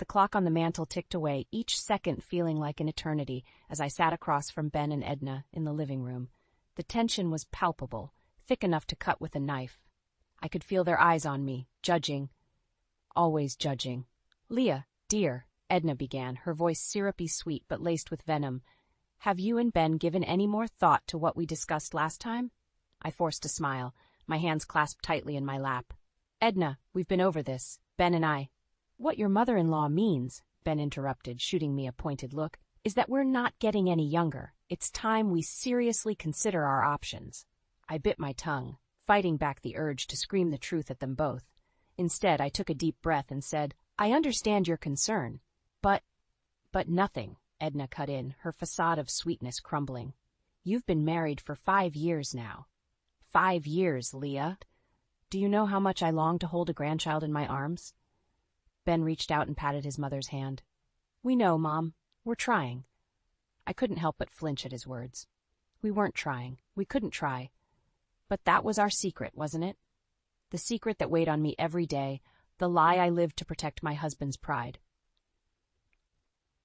The clock on the mantel ticked away, each second feeling like an eternity, as I sat across from Ben and Edna in the living room. The tension was palpable, thick enough to cut with a knife. I could feel their eyes on me, judging. Always judging. "Leah, dear," Edna began, her voice syrupy sweet but laced with venom, "have you and Ben given any more thought to what we discussed last time?" I forced a smile, my hands clasped tightly in my lap. "Edna, we've been over this, Ben and I." "What your mother-in-law means," Ben interrupted, shooting me a pointed look, "is that we're not getting any younger. It's time we seriously consider our options." I bit my tongue, fighting back the urge to scream the truth at them both. Instead, I took a deep breath and said, "I understand your concern, but nothing," Edna cut in, her facade of sweetness crumbling. "You've been married for 5 years now." 5 years, Leah. Do you know how much I long to hold a grandchild in my arms?" Ben reached out and patted his mother's hand. "We know, Mom. We're trying." I couldn't help but flinch at his words. We weren't trying. We couldn't try. But that was our secret, wasn't it? The secret that weighed on me every day, the lie I lived to protect my husband's pride.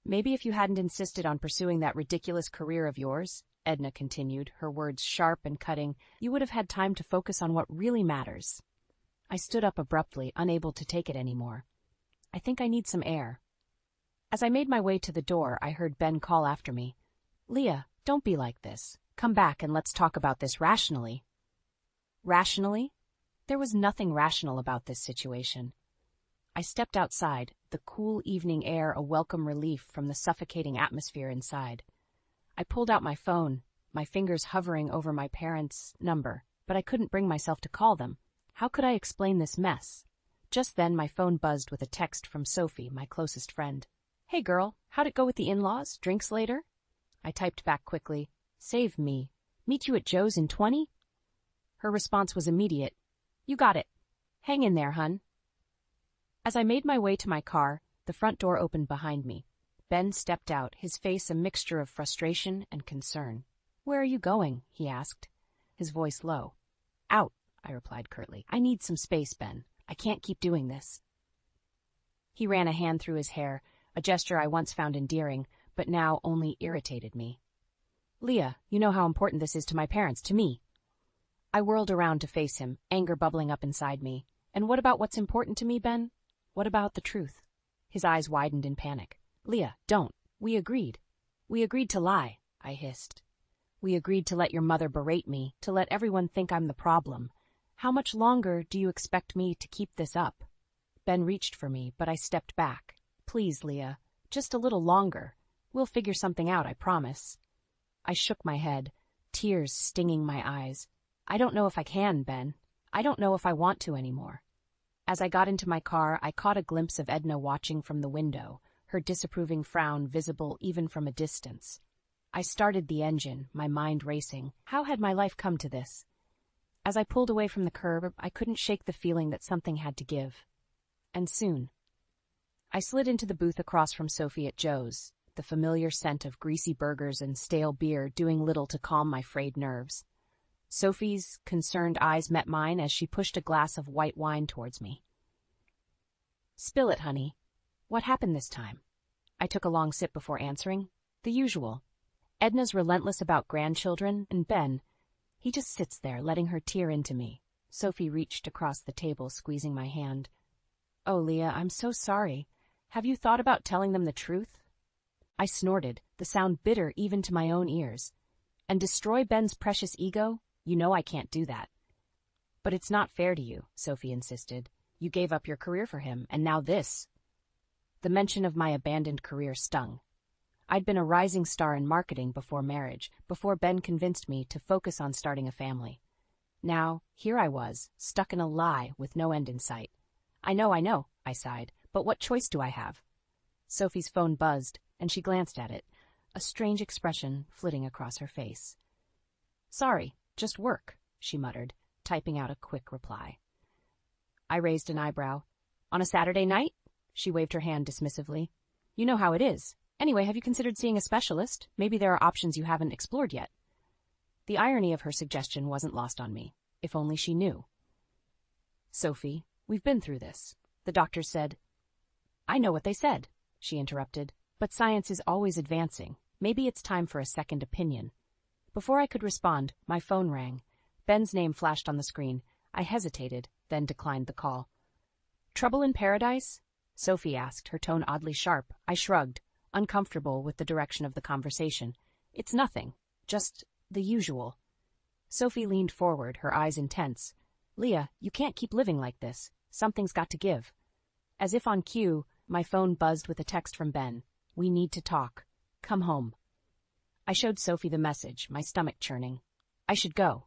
"Maybe if you hadn't insisted on pursuing that ridiculous career of yours," Edna continued, her words sharp and cutting, "you would have had time to focus on what really matters." I stood up abruptly, unable to take it anymore. "I think I need some air." As I made my way to the door, I heard Ben call after me, "Leah, don't be like this. Come back and let's talk about this rationally." Rationally? There was nothing rational about this situation. I stepped outside, the cool evening air a welcome relief from the suffocating atmosphere inside. I pulled out my phone, my fingers hovering over my parents' number, but I couldn't bring myself to call them. How could I explain this mess? Just then my phone buzzed with a text from Sophie, my closest friend. "Hey girl, how'd it go with the in-laws? Drinks later?" I typed back quickly, "Save me. Meet you at Joe's in 20?" Her response was immediate. "You got it. Hang in there, hun." As I made my way to my car, the front door opened behind me. Ben stepped out, his face a mixture of frustration and concern. "Where are you going?" he asked, his voice low. "Out," I replied curtly. "I need some space, Ben. I can't keep doing this." He ran a hand through his hair, a gesture I once found endearing, but now only irritated me. "Leah, you know how important this is to my parents, to me." I whirled around to face him, anger bubbling up inside me. "And what about what's important to me, Ben? What about the truth?" His eyes widened in panic. "Leah, don't. We agreed. We agreed to lie," I hissed. "We agreed to let your mother berate me, to let everyone think I'm the problem. How much longer do you expect me to keep this up?" Ben reached for me, but I stepped back. "Please, Leah, just a little longer. We'll figure something out, I promise." I shook my head, tears stinging my eyes. "I don't know if I can, Ben. I don't know if I want to anymore." As I got into my car, I caught a glimpse of Edna watching from the window, her disapproving frown visible even from a distance. I started the engine, my mind racing. How had my life come to this? As I pulled away from the curb, I couldn't shake the feeling that something had to give. And soon. I slid into the booth across from Sophie at Joe's, the familiar scent of greasy burgers and stale beer doing little to calm my frayed nerves. Sophie's concerned eyes met mine as she pushed a glass of white wine towards me. "Spill it, honey. What happened this time?" I took a long sip before answering. "The usual. Edna's relentless about grandchildren, and Ben, he just sits there letting her tear into me." Sophie reached across the table, squeezing my hand. "Oh, Leah, I'm so sorry. Have you thought about telling them the truth?" I snorted, the sound bitter even to my own ears. "And destroy Ben's precious ego? You know I can't do that." "But it's not fair to you," Sophie insisted. "You gave up your career for him, and now this." The mention of my abandoned career stung. I'd been a rising star in marketing before marriage, before Ben convinced me to focus on starting a family. Now, here I was, stuck in a lie with no end in sight. I know, I sighed, but what choice do I have?" Sophie's phone buzzed, and she glanced at it, a strange expression flitting across her face. "Sorry, just work," she muttered, typing out a quick reply. I raised an eyebrow. "On a Saturday night?" She waved her hand dismissively. "You know how it is. Anyway, have you considered seeing a specialist? Maybe there are options you haven't explored yet." The irony of her suggestion wasn't lost on me. If only she knew. "Sophie, we've been through this. The doctor said..." I know what they said, she interrupted. But science is always advancing. Maybe it's time for a second opinion. Before I could respond, my phone rang. Ben's name flashed on the screen. I hesitated, then declined the call. Trouble in paradise? Sophie asked, her tone oddly sharp. I shrugged, uncomfortable with the direction of the conversation. It's nothing. Just the usual. Sophie leaned forward, her eyes intense. Leah, you can't keep living like this. Something's got to give. As if on cue, my phone buzzed with a text from Ben. We need to talk. Come home. I showed Sophie the message, my stomach churning. I should go.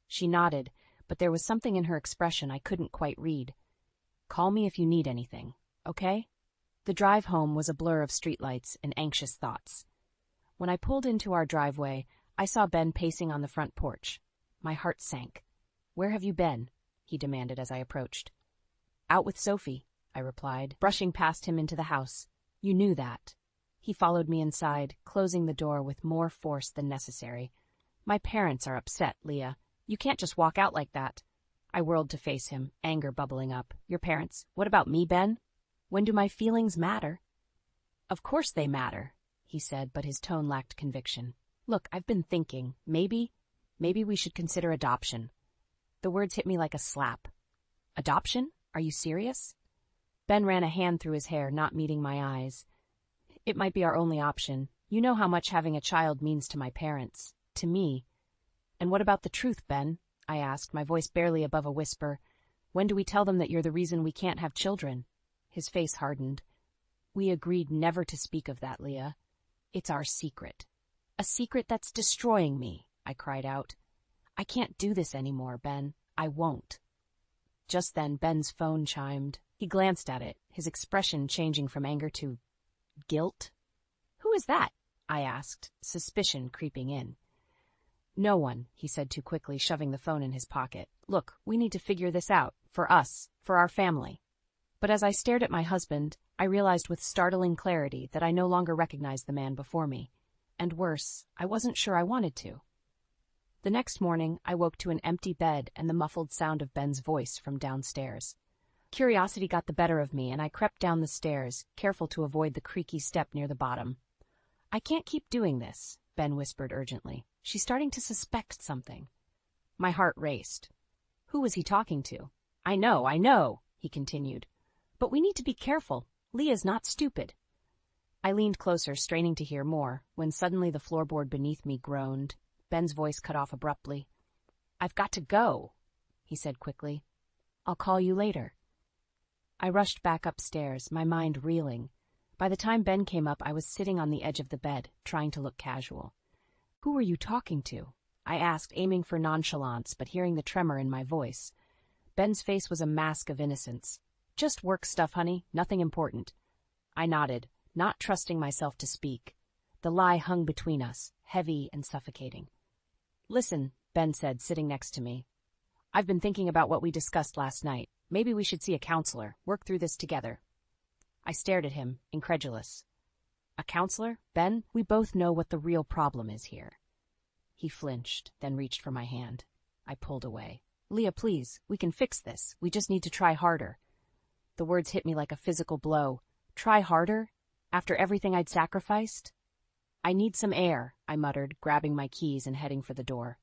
She nodded, but there was something in her expression I couldn't quite read. Call me if you need anything, okay? The drive home was a blur of streetlights and anxious thoughts. When I pulled into our driveway, I saw Ben pacing on the front porch. My heart sank. Where have you been? He demanded as I approached. Out with Sophie, I replied, brushing past him into the house. You knew that. He followed me inside, closing the door with more force than necessary. My parents are upset, Leah. You can't just walk out like that. I whirled to face him, anger bubbling up. Your parents? What about me, Ben? When do my feelings matter? Of course they matter, he said, but his tone lacked conviction. Look, I've been thinking, maybe we should consider adoption. The words hit me like a slap. Adoption? Are you serious? Ben ran a hand through his hair, not meeting my eyes. It might be our only option. You know how much having a child means to my parents, to me. And what about the truth, Ben? I asked, my voice barely above a whisper. When do we tell them that you're the reason we can't have children? His face hardened. We agreed never to speak of that, Leah. It's our secret. A secret that's destroying me, I cried out. I can't do this anymore, Ben. I won't. Just then, Ben's phone chimed. He glanced at it, his expression changing from anger to guilt. Who is that? I asked, suspicion creeping in. No one, he said too quickly, shoving the phone in his pocket. Look, we need to figure this out, for us, for our family. But as I stared at my husband, I realized with startling clarity that I no longer recognized the man before me. And worse, I wasn't sure I wanted to. The next morning, I woke to an empty bed and the muffled sound of Ben's voice from downstairs. Curiosity got the better of me, and I crept down the stairs, careful to avoid the creaky step near the bottom. I can't keep doing this, Ben whispered urgently. She's starting to suspect something. My heart raced. Who was he talking to? I know, he continued. But we need to be careful. Leah's not stupid. I leaned closer, straining to hear more, when suddenly the floorboard beneath me groaned. Ben's voice cut off abruptly. I've got to go, he said quickly. I'll call you later. I rushed back upstairs, my mind reeling. By the time Ben came up, I was sitting on the edge of the bed, trying to look casual. Who were you talking to? I asked, aiming for nonchalance, but hearing the tremor in my voice. Ben's face was a mask of innocence. Just work stuff, honey, nothing important. I nodded, not trusting myself to speak. The lie hung between us, heavy and suffocating. Listen, Ben said, sitting next to me. I've been thinking about what we discussed last night. Maybe we should see a counselor, work through this together. I stared at him, incredulous. A counselor? Ben, we both know what the real problem is here. He flinched, then reached for my hand. I pulled away. Leah, please, we can fix this. We just need to try harder. The words hit me like a physical blow. Try harder? After everything I'd sacrificed? I need some air, I muttered, grabbing my keys and heading for the door.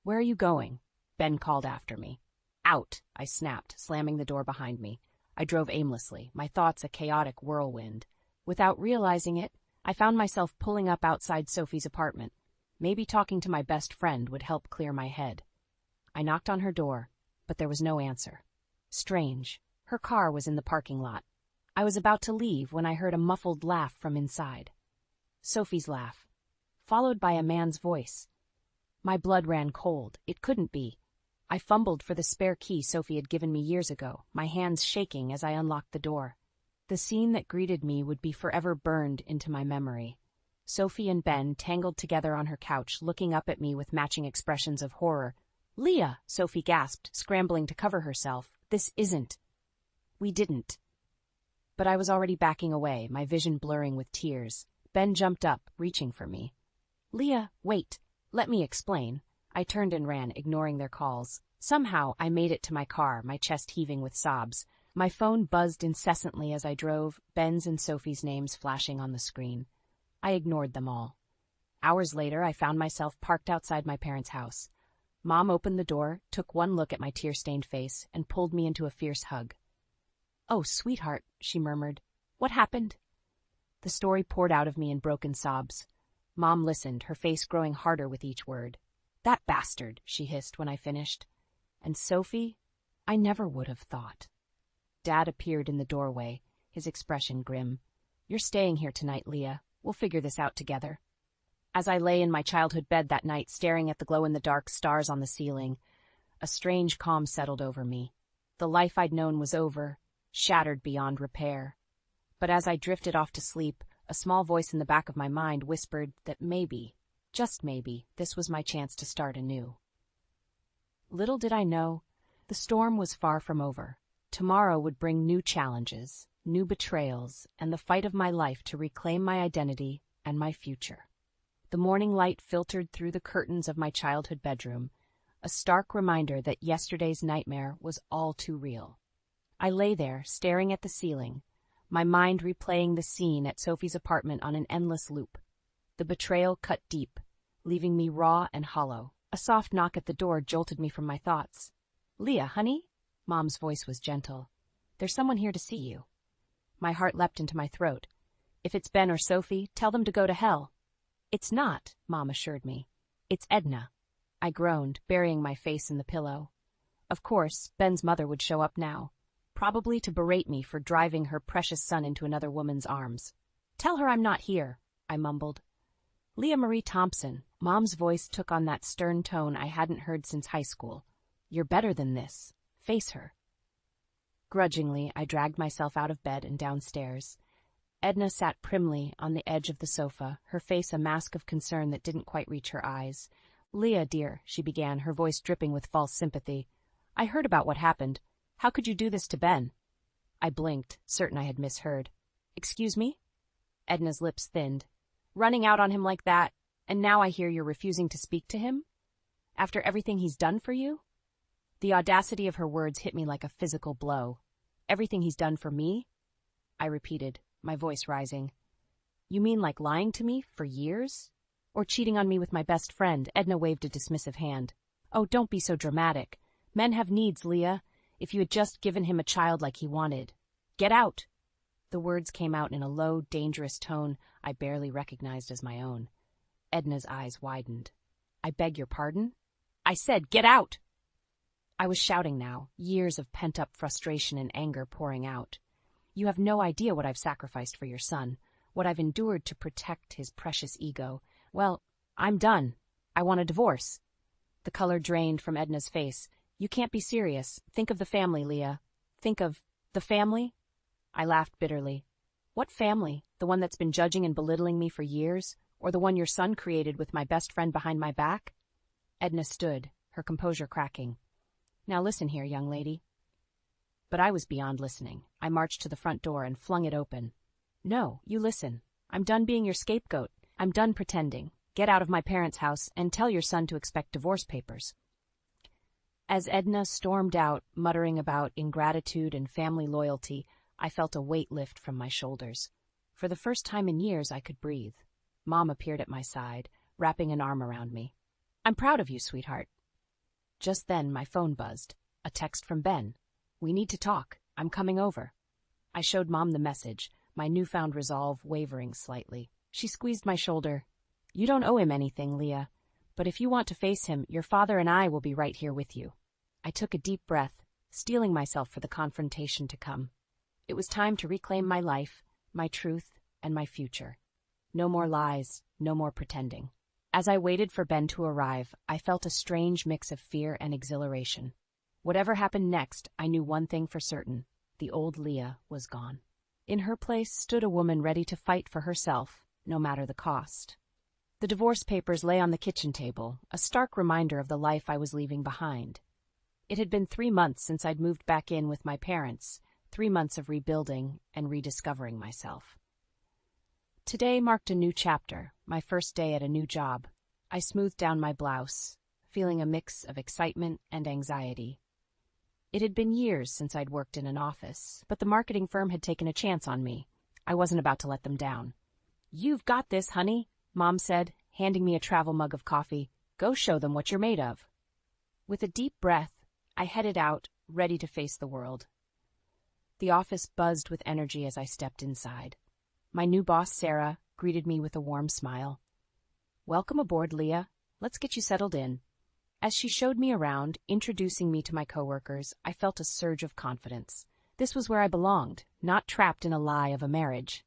Where are you going? Ben called after me. Out, I snapped, slamming the door behind me. I drove aimlessly, my thoughts a chaotic whirlwind. Without realizing it, I found myself pulling up outside Sophie's apartment. Maybe talking to my best friend would help clear my head. I knocked on her door, but there was no answer. Strange. Her car was in the parking lot. I was about to leave when I heard a muffled laugh from inside. Sophie's laugh, followed by a man's voice. My blood ran cold. It couldn't be. I fumbled for the spare key Sophie had given me years ago, my hands shaking as I unlocked the door. The scene that greeted me would be forever burned into my memory. Sophie and Ben tangled together on her couch, looking up at me with matching expressions of horror. Leah, Sophie gasped, scrambling to cover herself. This isn't. We didn't. But I was already backing away, my vision blurring with tears. Ben jumped up, reaching for me. Leah, wait. Let me explain. I turned and ran, ignoring their calls. Somehow, I made it to my car, my chest heaving with sobs. My phone buzzed incessantly as I drove, Ben's and Sophie's names flashing on the screen. I ignored them all. Hours later, I found myself parked outside my parents' house. Mom opened the door, took one look at my tear-stained face, and pulled me into a fierce hug. "Oh, sweetheart," she murmured. "What happened?" The story poured out of me in broken sobs. Mom listened, her face growing harder with each word. "That bastard," she hissed when I finished. "And Sophie, I never would have thought." Dad appeared in the doorway, his expression grim. "You're staying here tonight, Leah. We'll figure this out together." As I lay in my childhood bed that night, staring at the glow-in-the-dark stars on the ceiling, a strange calm settled over me. The life I'd known was over, shattered beyond repair. But as I drifted off to sleep, a small voice in the back of my mind whispered that maybe, just maybe, this was my chance to start anew. Little did I know, the storm was far from over. Tomorrow would bring new challenges, new betrayals, and the fight of my life to reclaim my identity and my future. The morning light filtered through the curtains of my childhood bedroom, a stark reminder that yesterday's nightmare was all too real. I lay there, staring at the ceiling, my mind replaying the scene at Sophie's apartment on an endless loop. The betrayal cut deep, leaving me raw and hollow. A soft knock at the door jolted me from my thoughts. "Leah, honey?" Mom's voice was gentle. "There's someone here to see you." My heart leapt into my throat. "If it's Ben or Sophie, tell them to go to hell." "It's not," Mom assured me. "It's Edna." I groaned, burying my face in the pillow. Of course, Ben's mother would show up now, probably to berate me for driving her precious son into another woman's arms. "Tell her I'm not here," I mumbled. "Leah Marie Thompson." Mom's voice took on that stern tone I hadn't heard since high school. "You're better than this. Face her." Grudgingly, I dragged myself out of bed and downstairs. Edna sat primly on the edge of the sofa, her face a mask of concern that didn't quite reach her eyes. "Leah, dear," she began, her voice dripping with false sympathy. "I heard about what happened. How could you do this to Ben?" I blinked, certain I had misheard. "Excuse me?" Edna's lips thinned. "Running out on him like that, and now I hear you're refusing to speak to him? After everything he's done for you?" The audacity of her words hit me like a physical blow. "Everything he's done for me?" I repeated, my voice rising. "You mean like lying to me for years? Or cheating on me with my best friend?" Edna waved a dismissive hand. "Oh, don't be so dramatic. Men have needs, Leah. If you had just given him a child like he wanted. Get out!" The words came out in a low, dangerous tone I barely recognized as my own. Edna's eyes widened. "I beg your pardon?" "I said, get out!" I was shouting now, years of pent-up frustration and anger pouring out. "You have no idea what I've sacrificed for your son, what I've endured to protect his precious ego. Well, I'm done. I want a divorce." The color drained from Edna's face. "You can't be serious. Think of the family, Leah. Think of the family?" I laughed bitterly. "What family? The one that's been judging and belittling me for years? Or the one your son created with my best friend behind my back?" Edna stood, her composure cracking. "Now listen here, young lady." But I was beyond listening. I marched to the front door and flung it open. "No, you listen. I'm done being your scapegoat. I'm done pretending. Get out of my parents' house and tell your son to expect divorce papers." As Edna stormed out, muttering about ingratitude and family loyalty, I felt a weight lift from my shoulders. For the first time in years, I could breathe. Mom appeared at my side, wrapping an arm around me. "I'm proud of you, sweetheart." Just then, my phone buzzed. A text from Ben. "We need to talk. I'm coming over." I showed Mom the message, my newfound resolve wavering slightly. She squeezed my shoulder. "You don't owe him anything, Leah. But if you want to face him, your father and I will be right here with you." I took a deep breath, steeling myself for the confrontation to come. It was time to reclaim my life, my truth, and my future. No more lies, no more pretending. As I waited for Ben to arrive, I felt a strange mix of fear and exhilaration. Whatever happened next, I knew one thing for certain. The old Leah was gone. In her place stood a woman ready to fight for herself, no matter the cost. The divorce papers lay on the kitchen table, a stark reminder of the life I was leaving behind. It had been 3 months since I'd moved back in with my parents, 3 months of rebuilding and rediscovering myself. Today marked a new chapter, my first day at a new job. I smoothed down my blouse, feeling a mix of excitement and anxiety. It had been years since I'd worked in an office, but the marketing firm had taken a chance on me. I wasn't about to let them down. "You've got this, honey," Mom said, handing me a travel mug of coffee. "Go show them what you're made of." With a deep breath, I headed out, ready to face the world. The office buzzed with energy as I stepped inside. My new boss, Sarah, greeted me with a warm smile. "Welcome aboard, Leah. Let's get you settled in." As she showed me around, introducing me to my coworkers, I felt a surge of confidence. This was where I belonged, not trapped in a lie of a marriage.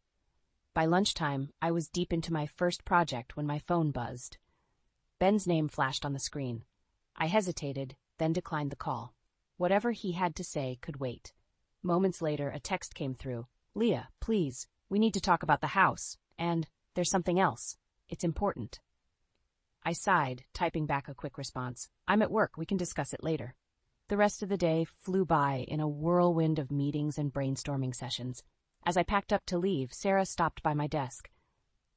By lunchtime, I was deep into my first project when my phone buzzed. Ben's name flashed on the screen. I hesitated, then declined the call. Whatever he had to say could wait. Moments later, a text came through. "Leah, please, we need to talk about the house. And there's something else. It's important." I sighed, typing back a quick response. "I'm at work, we can discuss it later." The rest of the day flew by in a whirlwind of meetings and brainstorming sessions. As I packed up to leave, Sarah stopped by my desk.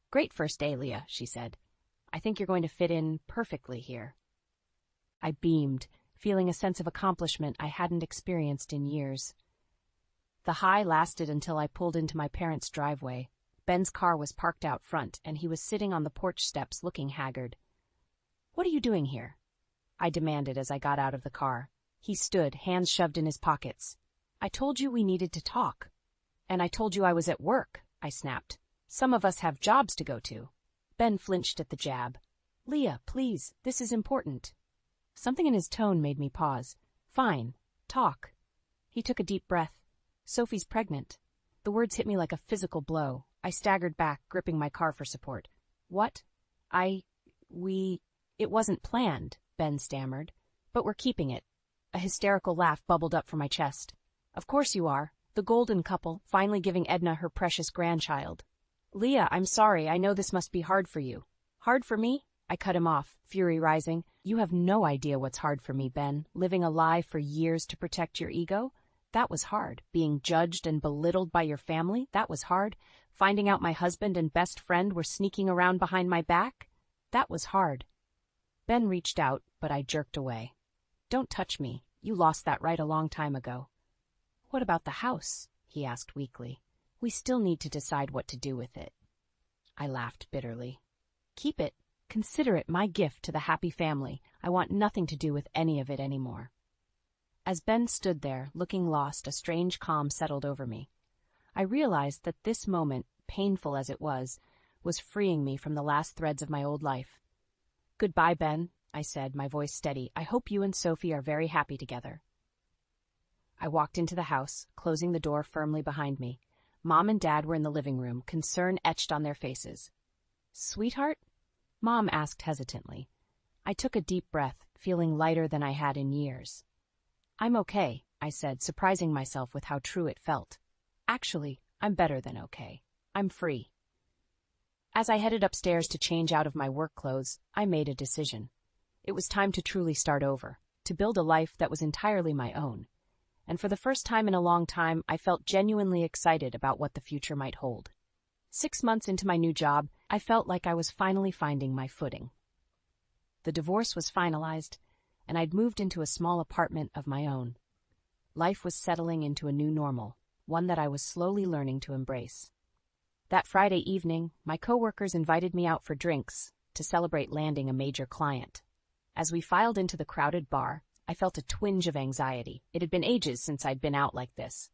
"Great first day, Leah," she said. "I think you're going to fit in perfectly here." I beamed, feeling a sense of accomplishment I hadn't experienced in years. The high lasted until I pulled into my parents' driveway. Ben's car was parked out front, and he was sitting on the porch steps looking haggard. "What are you doing here?" I demanded as I got out of the car. He stood, hands shoved in his pockets. "I told you we needed to talk." "And I told you I was at work," I snapped. "Some of us have jobs to go to." Ben flinched at the jab. "Leah, please, this is important." Something in his tone made me pause. "Fine, talk." He took a deep breath. "Sophie's pregnant." The words hit me like a physical blow. I staggered back, gripping my car for support. "What? It wasn't planned," Ben stammered. "But we're keeping it." A hysterical laugh bubbled up from my chest. "Of course you are. The golden couple, finally giving Edna her precious grandchild." "Leah, I'm sorry. I know this must be hard for you." "Hard for me?" I cut him off, fury rising. "You have no idea what's hard for me, Ben. Living a lie for years to protect your ego? That was hard. Being judged and belittled by your family? That was hard. Finding out my husband and best friend were sneaking around behind my back? That was hard." Ben reached out, but I jerked away. "Don't touch me. You lost that right a long time ago." "What about the house?" he asked weakly. "We still need to decide what to do with it." I laughed bitterly. "Keep it. Consider it my gift to the happy family. I want nothing to do with any of it anymore." As Ben stood there, looking lost, a strange calm settled over me. I realized that this moment, painful as it was freeing me from the last threads of my old life. "Goodbye, Ben," I said, my voice steady. "I hope you and Sophie are very happy together." I walked into the house, closing the door firmly behind me. Mom and Dad were in the living room, concern etched on their faces. "Sweetheart?" Mom asked hesitantly. I took a deep breath, feeling lighter than I had in years. "I'm okay," I said, surprising myself with how true it felt. "Actually, I'm better than okay. I'm free." As I headed upstairs to change out of my work clothes, I made a decision. It was time to truly start over, to build a life that was entirely my own. And for the first time in a long time, I felt genuinely excited about what the future might hold. 6 months into my new job, I felt like I was finally finding my footing. The divorce was finalized, and I'd moved into a small apartment of my own. Life was settling into a new normal, one that I was slowly learning to embrace. That Friday evening, my coworkers invited me out for drinks to celebrate landing a major client. As we filed into the crowded bar, I felt a twinge of anxiety. It had been ages since I'd been out like this.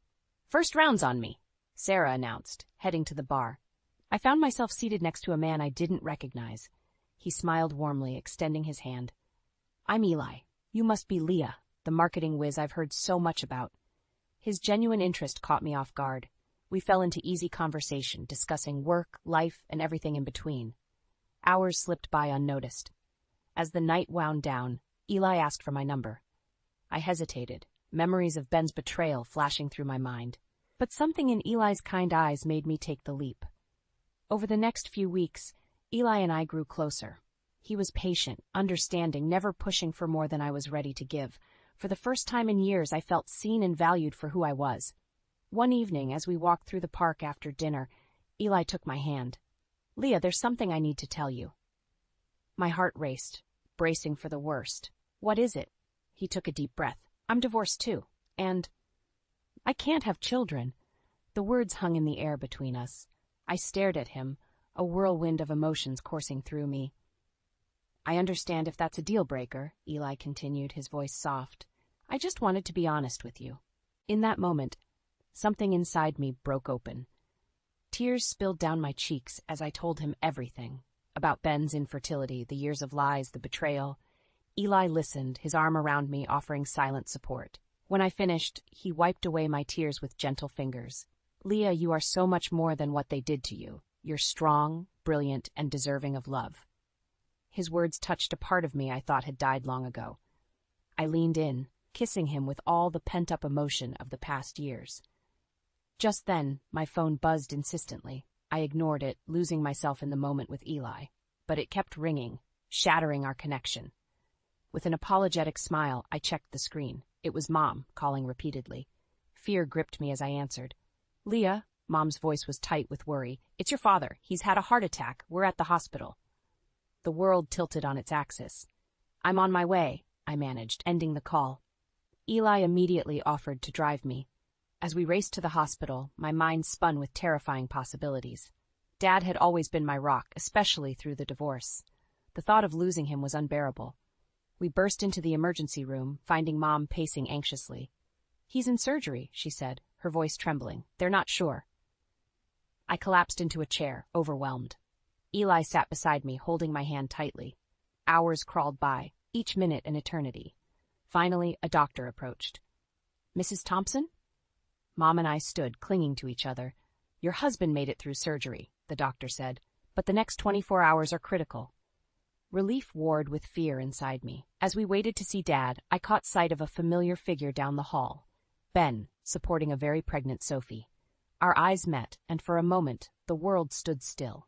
"First round's on me," Sarah announced, heading to the bar. I found myself seated next to a man I didn't recognize. He smiled warmly, extending his hand. "I'm Eli. You must be Leah, the marketing whiz I've heard so much about." His genuine interest caught me off guard. We fell into easy conversation, discussing work, life, and everything in between. Hours slipped by unnoticed. As the night wound down, Eli asked for my number. I hesitated, memories of Ben's betrayal flashing through my mind. But something in Eli's kind eyes made me take the leap. Over the next few weeks, Eli and I grew closer. He was patient, understanding, never pushing for more than I was ready to give. For the first time in years, I felt seen and valued for who I was. One evening, as we walked through the park after dinner, Eli took my hand. "Leah, there's something I need to tell you." My heart raced, bracing for the worst. "What is it?" He took a deep breath. "I'm divorced too." And I can't have children. The words hung in the air between us. I stared at him, a whirlwind of emotions coursing through me. I understand if that's a deal breaker, Eli continued, his voice soft. I just wanted to be honest with you. In that moment, something inside me broke open. Tears spilled down my cheeks as I told him everything. About Ben's infertility, the years of lies, the betrayal. Eli listened, his arm around me, offering silent support. When I finished, he wiped away my tears with gentle fingers. Leah, you are so much more than what they did to you. You're strong, brilliant, and deserving of love. His words touched a part of me I thought had died long ago. I leaned in, kissing him with all the pent-up emotion of the past years. Just then, my phone buzzed insistently. I ignored it, losing myself in the moment with Eli. But it kept ringing, shattering our connection. With an apologetic smile, I checked the screen. It was Mom, calling repeatedly. Fear gripped me as I answered. Leah, Mom's voice was tight with worry. It's your father. He's had a heart attack. We're at the hospital. The world tilted on its axis. I'm on my way, I managed, ending the call. Eli immediately offered to drive me. As we raced to the hospital, my mind spun with terrifying possibilities. Dad had always been my rock, especially through the divorce. The thought of losing him was unbearable. We burst into the emergency room, finding Mom pacing anxiously. He's in surgery, she said, her voice trembling. They're not sure. I collapsed into a chair, overwhelmed. Eli sat beside me, holding my hand tightly. Hours crawled by, each minute an eternity. Finally, a doctor approached. Mrs. Thompson? Mom and I stood, clinging to each other. Your husband made it through surgery, the doctor said, but the next 24 hours are critical. Relief warred with fear inside me. As we waited to see Dad, I caught sight of a familiar figure down the hall. Ben, supporting a very pregnant Sophie. Our eyes met, and for a moment, the world stood still.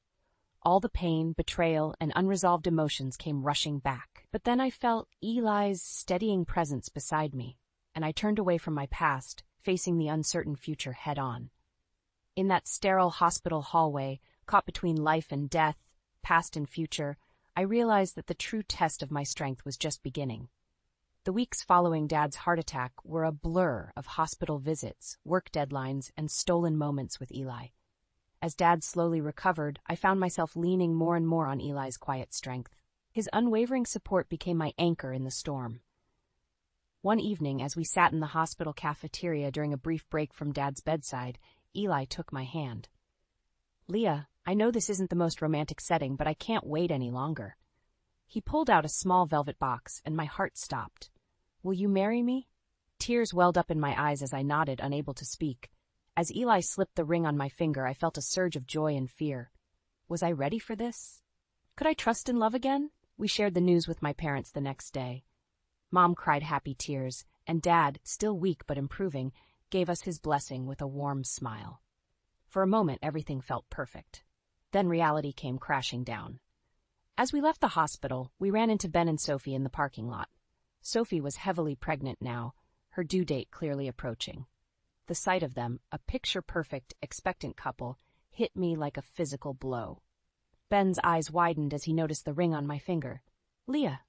All the pain, betrayal, and unresolved emotions came rushing back. But then I felt Eli's steadying presence beside me, and I turned away from my past, facing the uncertain future head-on. In that sterile hospital hallway, caught between life and death, past and future, I realized that the true test of my strength was just beginning. The weeks following Dad's heart attack were a blur of hospital visits, work deadlines, and stolen moments with Eli. As Dad slowly recovered, I found myself leaning more and more on Eli's quiet strength. His unwavering support became my anchor in the storm. One evening, as we sat in the hospital cafeteria during a brief break from Dad's bedside, Eli took my hand. Leah, I know this isn't the most romantic setting, but I can't wait any longer. He pulled out a small velvet box, and my heart stopped. Will you marry me? Tears welled up in my eyes as I nodded, unable to speak. As Eli slipped the ring on my finger, I felt a surge of joy and fear. Was I ready for this? Could I trust in love again? We shared the news with my parents the next day. Mom cried happy tears, and Dad, still weak but improving, gave us his blessing with a warm smile. For a moment, everything felt perfect. Then reality came crashing down. As we left the hospital, we ran into Ben and Sophie in the parking lot. Sophie was heavily pregnant now, her due date clearly approaching. The sight of them, a picture-perfect, expectant couple, hit me like a physical blow. Ben's eyes widened as he noticed the ring on my finger. Leah,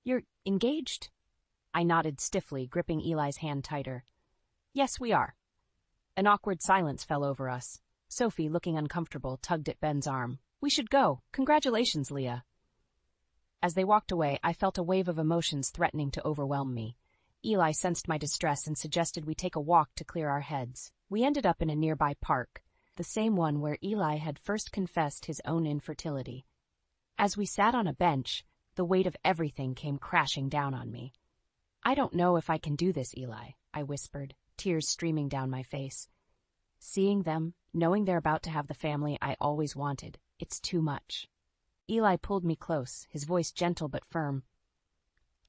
you're engaged? I nodded stiffly, gripping Eli's hand tighter. Yes, we are. An awkward silence fell over us. Sophie, looking uncomfortable, tugged at Ben's arm. We should go. Congratulations, Leah. As they walked away, I felt a wave of emotions threatening to overwhelm me. Eli sensed my distress and suggested we take a walk to clear our heads. We ended up in a nearby park, the same one where Eli had first confessed his own infertility. As we sat on a bench, the weight of everything came crashing down on me. I don't know if I can do this, Eli, I whispered, tears streaming down my face. Seeing them, knowing they're about to have the family I always wanted, it's too much. Eli pulled me close, his voice gentle but firm.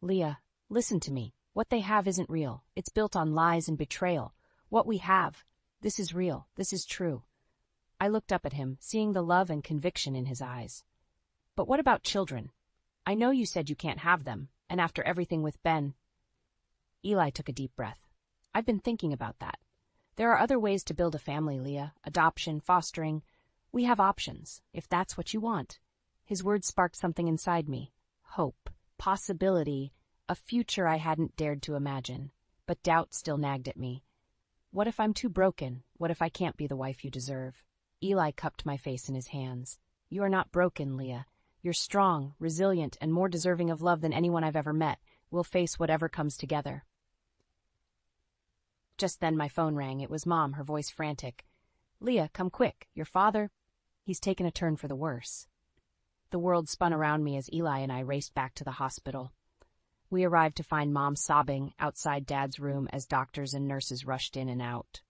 Leah, listen to me. What they have isn't real. It's built on lies and betrayal. What we have, this is real. This is true. I looked up at him, seeing the love and conviction in his eyes. But what about children? I know you said you can't have them, and after everything with Ben. Eli took a deep breath. I've been thinking about that. There are other ways to build a family, Leah. Adoption, fostering. We have options, if that's what you want. His words sparked something inside me. Hope, possibility, a future I hadn't dared to imagine. But doubt still nagged at me. What if I'm too broken? What if I can't be the wife you deserve? Eli cupped my face in his hands. You are not broken, Leah. You're strong, resilient, and more deserving of love than anyone I've ever met. We'll face whatever comes together. Just then my phone rang. It was Mom, her voice frantic. Leah, come quick. Your father, he's taken a turn for the worse. The world spun around me as Eli and I raced back to the hospital. We arrived to find Mom sobbing outside Dad's room as doctors and nurses rushed in and out.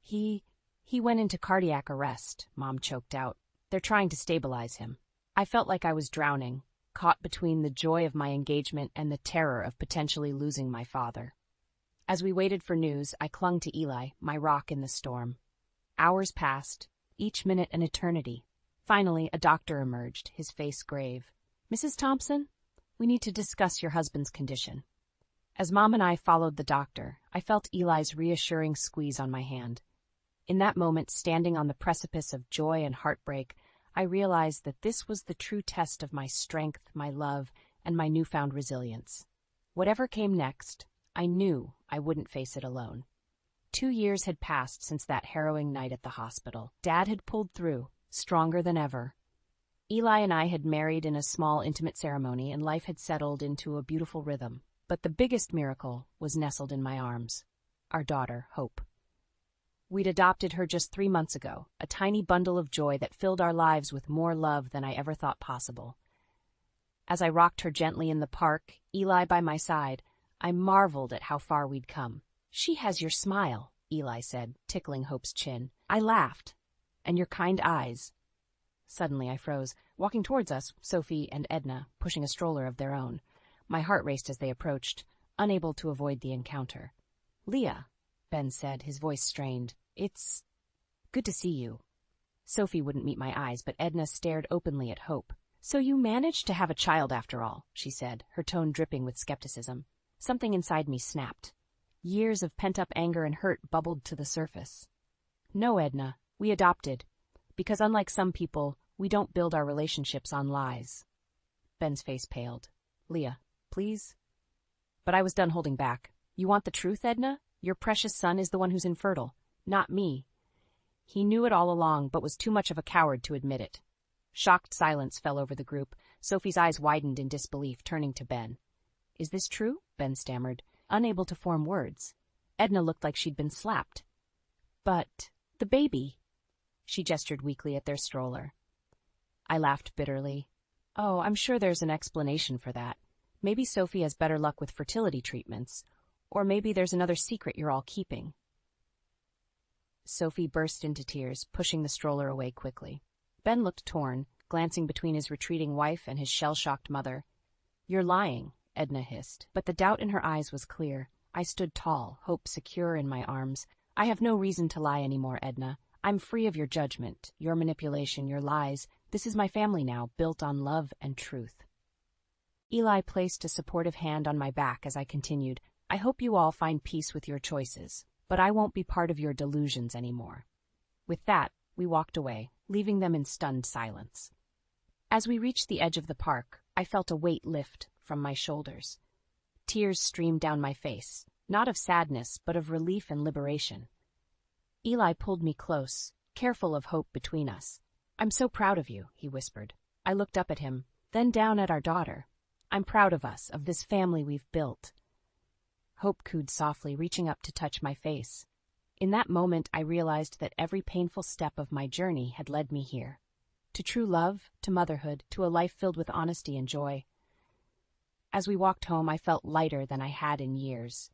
He went into cardiac arrest, Mom choked out. They're trying to stabilize him. I felt like I was drowning, caught between the joy of my engagement and the terror of potentially losing my father. As we waited for news, I clung to Eli, my rock in the storm. Hours passed, each minute an eternity. Finally, a doctor emerged, his face grave. Mrs. Thompson, we need to discuss your husband's condition. As Mom and I followed the doctor, I felt Eli's reassuring squeeze on my hand. In that moment, standing on the precipice of joy and heartbreak, I realized that this was the true test of my strength, my love, and my newfound resilience. Whatever came next, I knew I wouldn't face it alone. 2 years had passed since that harrowing night at the hospital. Dad had pulled through, stronger than ever. Eli and I had married in a small, intimate ceremony, and life had settled into a beautiful rhythm. But the biggest miracle was nestled in my arms, our daughter, Hope. We'd adopted her just 3 months ago, a tiny bundle of joy that filled our lives with more love than I ever thought possible. As I rocked her gently in the park, Eli by my side, I marveled at how far we'd come. She has your smile, Eli said, tickling Hope's chin. I laughed. And your kind eyes. Suddenly I froze. Walking towards us, Sophie and Edna, pushing a stroller of their own. My heart raced as they approached, unable to avoid the encounter. Leah, Ben said, his voice strained. It's good to see you. Sophie wouldn't meet my eyes, but Edna stared openly at Hope. So you managed to have a child after all, she said, her tone dripping with skepticism. Something inside me snapped. Years of pent-up anger and hurt bubbled to the surface. No, Edna, we adopted. Because unlike some people, we don't build our relationships on lies. Ben's face paled. Leah, please? But I was done holding back. You want the truth, Edna? Your precious son is the one who's infertile, not me. He knew it all along, but was too much of a coward to admit it. Shocked silence fell over the group. Sophie's eyes widened in disbelief, turning to Ben. Is this true? Ben stammered, unable to form words. Edna looked like she'd been slapped. But the baby. She gestured weakly at their stroller. I laughed bitterly. Oh, I'm sure there's an explanation for that. Maybe Sophie has better luck with fertility treatments. Or maybe there's another secret you're all keeping. Sophie burst into tears, pushing the stroller away quickly. Ben looked torn, glancing between his retreating wife and his shell-shocked mother. You're lying, Edna hissed, but the doubt in her eyes was clear. I stood tall, hope secure in my arms. I have no reason to lie anymore, Edna. I'm free of your judgment, your manipulation, your lies. This is my family now, built on love and truth. Eli placed a supportive hand on my back as I continued. I hope you all find peace with your choices, but I won't be part of your delusions anymore. With that, we walked away, leaving them in stunned silence. As we reached the edge of the park, I felt a weight lift from my shoulders. Tears streamed down my face, not of sadness, but of relief and liberation. Eli pulled me close, careful of Hope between us. I'm so proud of you, he whispered. I looked up at him, then down at our daughter. I'm proud of us, of this family we've built. Hope cooed softly, reaching up to touch my face. In that moment, I realized that every painful step of my journey had led me here. To true love, to motherhood, to a life filled with honesty and joy. As we walked home, I felt lighter than I had in years.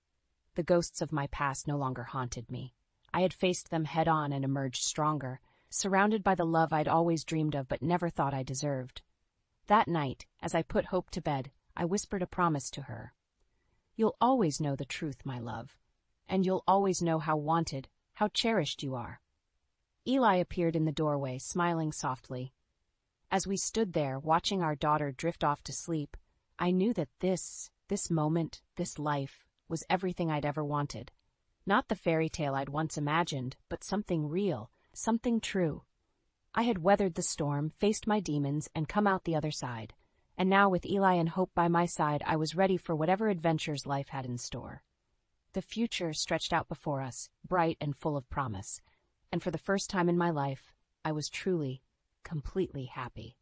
The ghosts of my past no longer haunted me. I had faced them head-on and emerged stronger, surrounded by the love I'd always dreamed of but never thought I deserved. That night, as I put Hope to bed, I whispered a promise to her. You'll always know the truth, my love, and you'll always know how wanted, how cherished you are. Eli appeared in the doorway, smiling softly. As we stood there, watching our daughter drift off to sleep, I knew that this moment, this life, was everything I'd ever wanted. Not the fairy tale I'd once imagined, but something real, something true. I had weathered the storm, faced my demons, and come out the other side. And now, with Eli and Hope by my side, I was ready for whatever adventures life had in store. The future stretched out before us, bright and full of promise. And for the first time in my life, I was truly, completely happy.